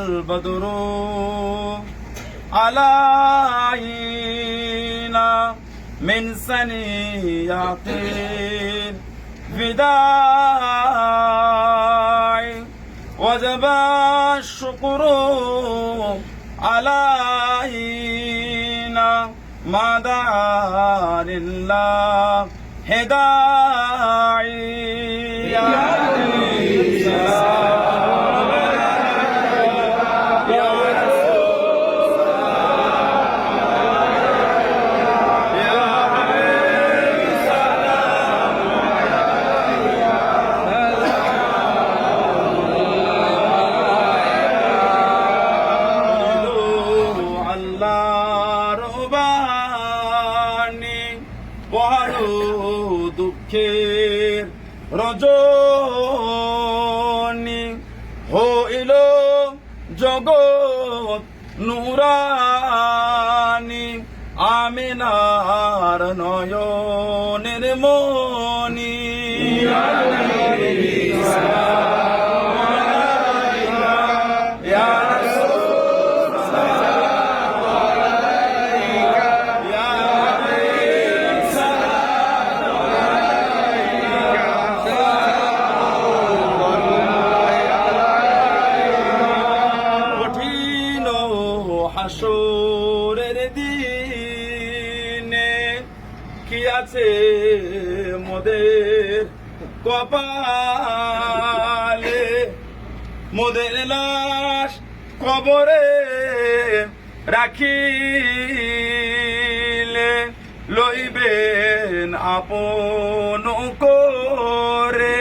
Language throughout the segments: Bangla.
البدر علينا من ثنيات الوداع وجب الشكر علينا ما دعا لله داعي يا বড় দুঃখের রজনী হইল জগৎ নুরানি আমিনার নয়নের মনি হাসরের দিনে কি আছে মোদের কপালে মোদের লাশ কবরে রাখিলে লইবেন আপন করে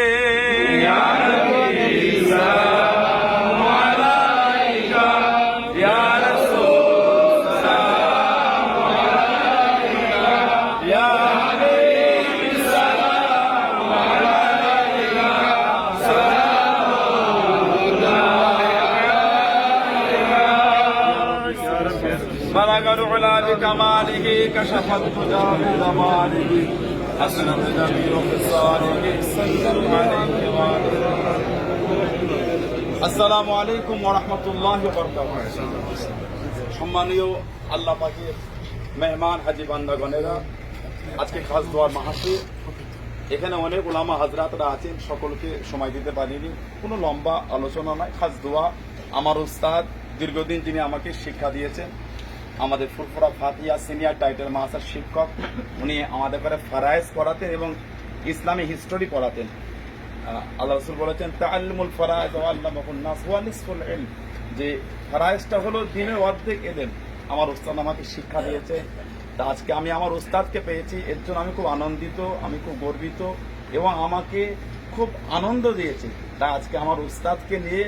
بلغ العلا بكماله كشف الهدى بجماله حسنت جميع خصاله صلى عليه وآله السلام عليكم ورحمة الله وبركاته সম্মানীয় আল্লাহ পাকের মেহমান হাজী বান্দাগণেরা, আজকে খাস দোয়ার মাহফিল। এখানে অনেক উলামা হাজরাতরা আছেন, সকলকে সময় দিতে পারিনি, কোনো লম্বা আলোচনা নয়, খাস দোয়া। আমার উস্তাদ দীর্ঘদিন যিনি আমাকে শিক্ষা দিয়েছেন, আমাদের ফুরফুরা ফাতিহা সিনিয়র টাইটেল মাস্টার শিক্ষক, উনি আমাদের করে ফারায়েজ পড়াতেন এবং ইসলামী হিস্টোরি পড়াতেন। আল্লাহ রাসূল বলেছেন তাআল্লুমুল ফারায়েজ ওয়া আল্লামাহুন নাস ওয়া নিসফুল ইলম, যে ফারায়েজটা হলো দিনের অর্ধেক এলেম। আমার উস্তাদ আমাকে শিক্ষা দিয়েছে। তা আজকে আমি আমার উস্তাদকে পেয়েছি, এর জন্য আমি খুব আনন্দিত, আমি খুব গর্বিত এবং আমাকে খুব আনন্দ দিয়েছে। তা আজকে আমার উস্তাদকে নিয়ে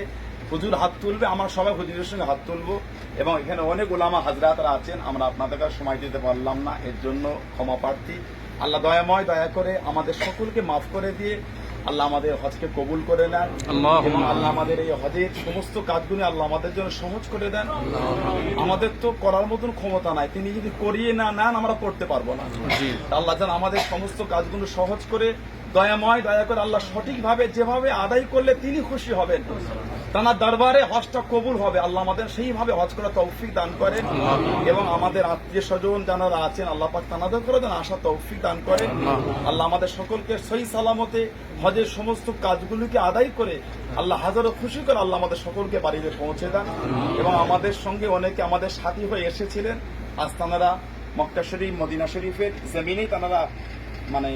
হুজুর হাত তুলবে, আমরা সবাই হুজুরের সঙ্গে হাত তুলবো এবং এখানে অনেক উলামা হাজরাতরা আছেন, আমরা আপনাদের কাছে সময় দিতে পারলাম না, এর জন্য ক্ষমা প্রার্থী। আল্লাহ দয়াময়, দয়া করে আমাদের সকলকে মাফ করে দিয়ে আল্লাহ আমাদের হজকে কবুল করে নেন এবং আল্লাহ আমাদের এই হজের সমস্ত কাজগুলি আল্লাহ আমাদের জন্য সহজ করে দেন। আমাদের তো করার মতন ক্ষমতা নাই, তিনি যদি করিয়ে না নেন আমরা করতে পারবো না। আল্লাহ যেন আমাদের সমস্ত কাজগুলো সহজ করে দয়াময়, দয়া করে আল্লাহ সঠিকভাবে যেভাবে আদায় করলে তিনি খুশি হবেন, তার দরবারে হজটা কবুল হবে, আল্লাহ আমাদের সেইভাবে হজ করার তৌফিক দান করেন এবং আমাদের আত্মীয় স্বজন যারা আছেন আল্লাহ পাক তাদের করে যেন আশা তৌফিক দান করেন। আল্লাহ আমাদের সকলকে সহি সালামতে হজের সমস্ত কাজগুলিকে আদায় করে আল্লাহ হাজারো খুশি করে আল্লাহ আমাদের সকলকে বাড়িতে পৌঁছে দেন এবং আমাদের সঙ্গে অনেকে আমাদের সাথী হয়ে এসেছিলেন। আজ তাঁরা মক্কা শরীফ মদিনা শরীফের জমিনেই তাঁরা মানে